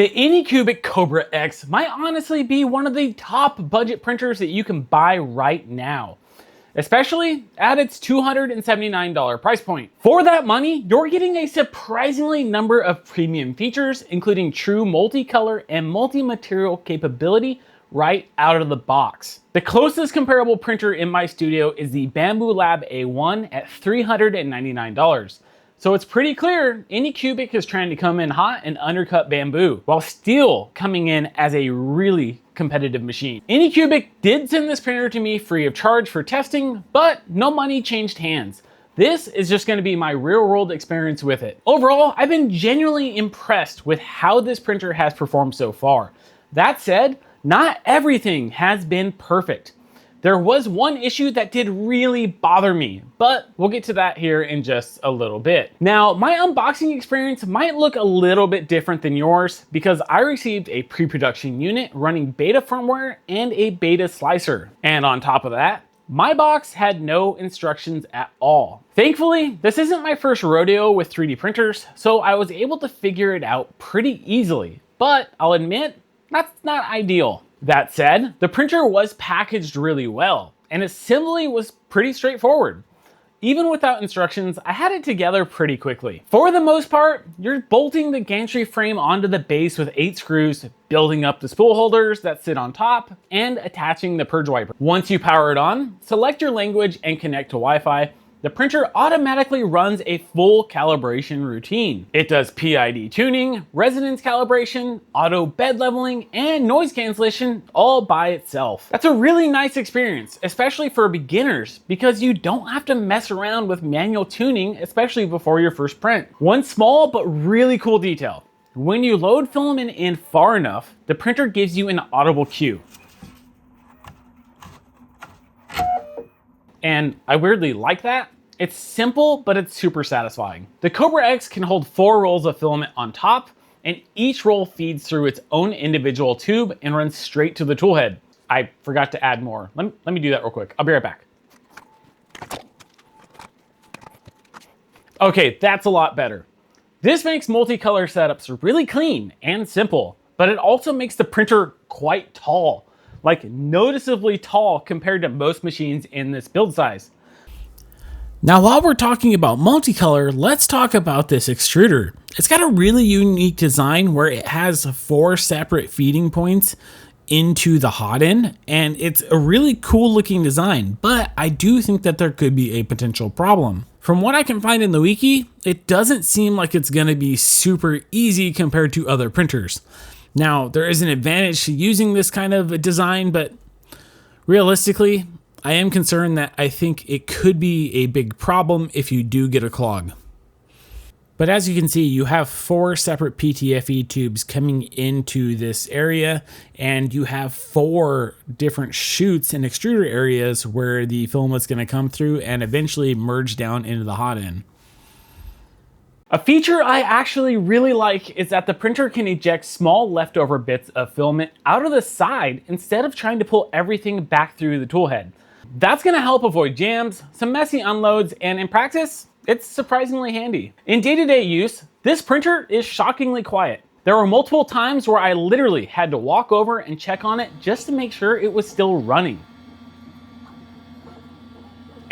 The Anycubic Kobra X might honestly be one of the top budget printers that you can buy right now, especially at its $279 price point. For that money, you're getting a surprisingly number of premium features, including true multicolor and multi-material capability right out of the box. The closest comparable printer in my studio is the Bamboo Lab A1 at $399. So it's pretty clear Anycubic is trying to come in hot and undercut Bamboo, while still coming in as a really competitive machine. Anycubic did send this printer to me free of charge for testing, but no money changed hands. This is just going to be my real world experience with it. Overall, I've been genuinely impressed with how this printer has performed so far. That said, not everything has been perfect. There was one issue that did really bother me, but we'll get to that here in just a little bit. Now, my unboxing experience might look a little bit different than yours because I received a pre-production unit running beta firmware and a beta slicer. And on top of that, my box had no instructions at all. Thankfully, this isn't my first rodeo with 3D printers, so I was able to figure it out pretty easily. But I'll admit, that's not ideal. That said, the printer was packaged really well, and assembly was pretty straightforward. Even without instructions, I had it together pretty quickly. For the most part, you're bolting the gantry frame onto the base with 8 screws, building up the spool holders that sit on top, and attaching the purge wiper. Once you power it on, select your language and connect to Wi-Fi. The printer automatically runs a full calibration routine. It does PID tuning, resonance calibration, auto bed leveling, and noise cancellation all by itself. That's a really nice experience, especially for beginners, because you don't have to mess around with manual tuning, especially before your first print. One small but really cool detail. When you load filament in far enough, the printer gives you an audible cue. And I weirdly like that. It's simple, but it's super satisfying. The Kobra X can hold 4 rolls of filament on top, and each roll feeds through its own individual tube and runs straight to the tool head. I forgot to add more. Let me do that real quick. I'll be right back. Okay, that's a lot better. This makes multicolor setups really clean and simple, but it also makes the printer quite tall. Like noticeably tall compared to most machines in this build size. Now, while we're talking about multicolor, let's talk about this extruder. It's got a really unique design where it has 4 separate feeding points into the hot end, and it's a really cool looking design, but I do think that there could be a potential problem. From what I can find in the wiki, it doesn't seem like it's going to be super easy compared to other printers. Now, there is an advantage to using this kind of a design, but realistically, I am concerned that I think it could be a big problem if you do get a clog. But as you can see, you have 4 separate PTFE tubes coming into this area, and you have 4 different chutes and extruder areas where the filament's going to come through and eventually merge down into the hot end. A feature I actually really like is that the printer can eject small leftover bits of filament out of the side instead of trying to pull everything back through the tool head. That's going to help avoid jams, some messy unloads, and in practice, it's surprisingly handy. In day-to-day use, this printer is shockingly quiet. There were multiple times where I literally had to walk over and check on it just to make sure it was still running.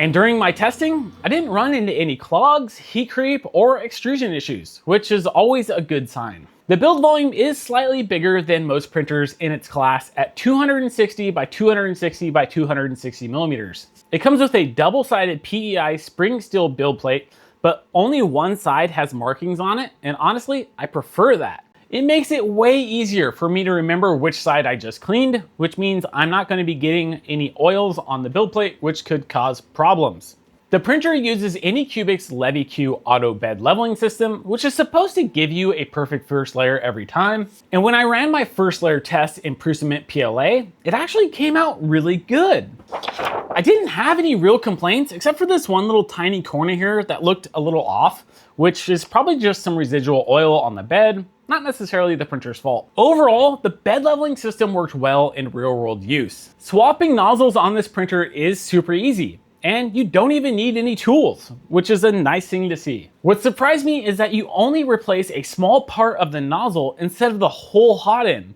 And during my testing, I didn't run into any clogs, heat creep, or extrusion issues, which is always a good sign. The build volume is slightly bigger than most printers in its class at 260 by 260 by 260 millimeters. It comes with a double-sided PEI spring steel build plate, but only one side has markings on it, and honestly, I prefer that. It makes it way easier for me to remember which side I just cleaned, which means I'm not going to be getting any oils on the build plate, which could cause problems. The printer uses Anycubic's LeviQ auto bed leveling system, which is supposed to give you a perfect first layer every time. And when I ran my first layer test in Prusament PLA, it actually came out really good. I didn't have any real complaints except for this one little tiny corner here that looked a little off, which is probably just some residual oil on the bed, not necessarily the printer's fault. Overall, the bed leveling system worked well in real world use. Swapping nozzles on this printer is super easy. and you don't even need any tools, which is a nice thing to see. What surprised me is that you only replace a small part of the nozzle instead of the whole hot end.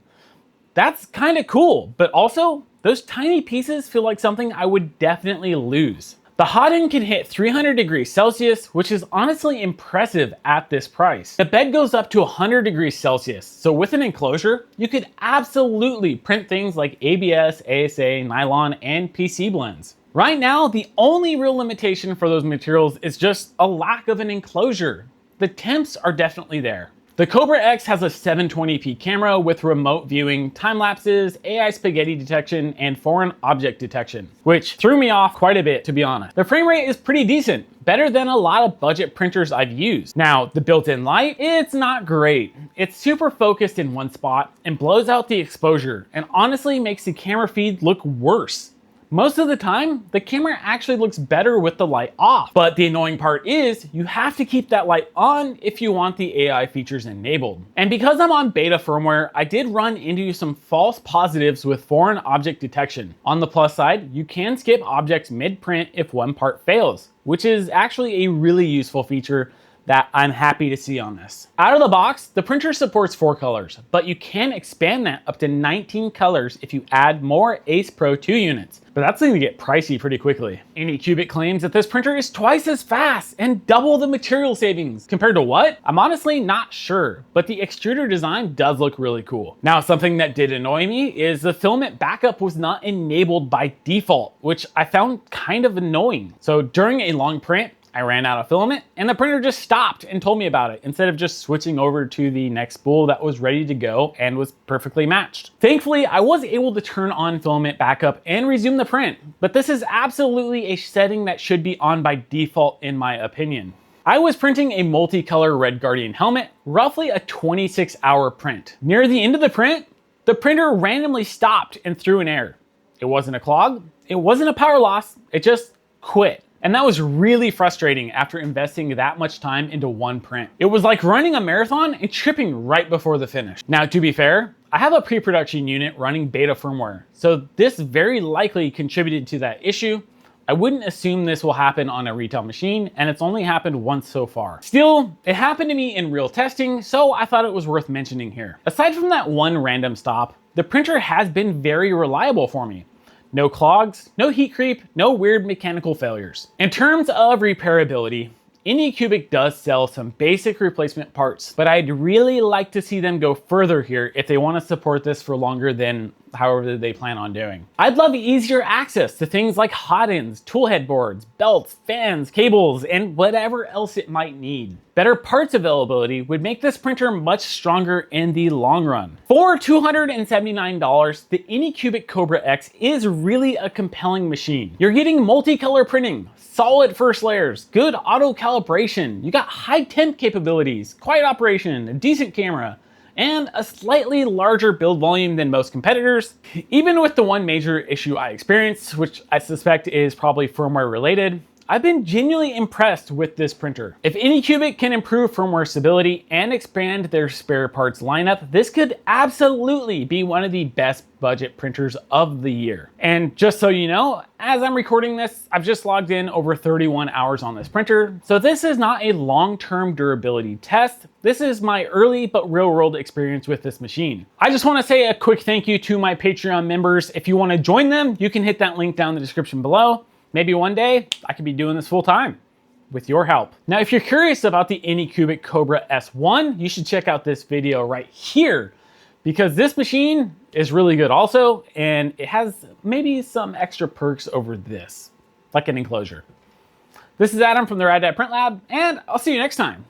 That's kind of cool, but also those tiny pieces feel like something I would definitely lose. The hot end can hit 300 degrees Celsius, which is honestly impressive at this price. The bed goes up to 100 degrees Celsius, so with an enclosure, you could absolutely print things like ABS, ASA, nylon, and PC blends. Right now, the only real limitation for those materials is just a lack of an enclosure. The temps are definitely there. The Kobra X has a 720p camera with remote viewing, time lapses, AI spaghetti detection, and foreign object detection, which threw me off quite a bit, to be honest. The frame rate is pretty decent, better than a lot of budget printers I've used. Now, the built-in light, it's not great. It's super focused in one spot and blows out the exposure, and honestly makes the camera feed look worse. Most of the time, the camera actually looks better with the light off. But the annoying part is you have to keep that light on if you want the AI features enabled. And because I'm on beta firmware, I did run into some false positives with foreign object detection. On the plus side, you can skip objects mid-print if one part fails, which is actually a really useful feature that I'm happy to see on this. Out of the box, the printer supports 4 colors, but you can expand that up to 19 colors if you add more Ace Pro 2 units. But that's going to get pricey pretty quickly. Anycubic claims that this printer is twice as fast and double the material savings. Compared to what? I'm honestly not sure, but the extruder design does look really cool. Now, something that did annoy me is the filament backup was not enabled by default, which I found kind of annoying. So during a long print, I ran out of filament and the printer just stopped and told me about it instead of just switching over to the next spool that was ready to go and was perfectly matched. Thankfully, I was able to turn on filament backup and resume the print, but this is absolutely a setting that should be on by default in my opinion. I was printing a multicolor Red Guardian helmet, roughly a 26-hour print. Near the end of the print, the printer randomly stopped and threw an error. It wasn't a clog, it wasn't a power loss, it just quit. And that was really frustrating after investing that much time into one print. It was like running a marathon and tripping right before the finish. Now, to be fair, I have a pre-production unit running beta firmware, so this very likely contributed to that issue. I wouldn't assume this will happen on a retail machine, and it's only happened once so far. Still, it happened to me in real testing, so I thought it was worth mentioning here. Aside from that one random stop, the printer has been very reliable for me. No clogs, no heat creep, no weird mechanical failures. In terms of repairability, Anycubic does sell some basic replacement parts, but I'd really like to see them go further here if they want to support this for longer than however they plan on doing. I'd love easier access to things like hot ends, tool head boards, belts, fans, cables, and whatever else it might need. Better parts availability would make this printer much stronger in the long run. For $279, the Anycubic Kobra X is really a compelling machine. You're getting multicolor printing, solid first layers, good auto calibration, you got high temp capabilities, quiet operation, a decent camera, and a slightly larger build volume than most competitors. Even with the one major issue I experienced, which I suspect is probably firmware related, I've been genuinely impressed with this printer. If Anycubic can improve firmware stability and expand their spare parts lineup, this could absolutely be one of the best budget printers of the year. And just so you know, as I'm recording this, I've just logged in over 31 hours on this printer. So this is not a long-term durability test. This is my early but real-world experience with this machine. I just want to say a quick thank you to my Patreon members. If you want to join them, you can hit that link down in the description below. Maybe one day I could be doing this full time with your help. Now, if you're curious about the Anycubic Kobra S1, you should check out this video right here because this machine is really good also, and it has maybe some extra perks over this, like an enclosure. This is Adam from the Rad Dad Print Lab, and I'll see you next time.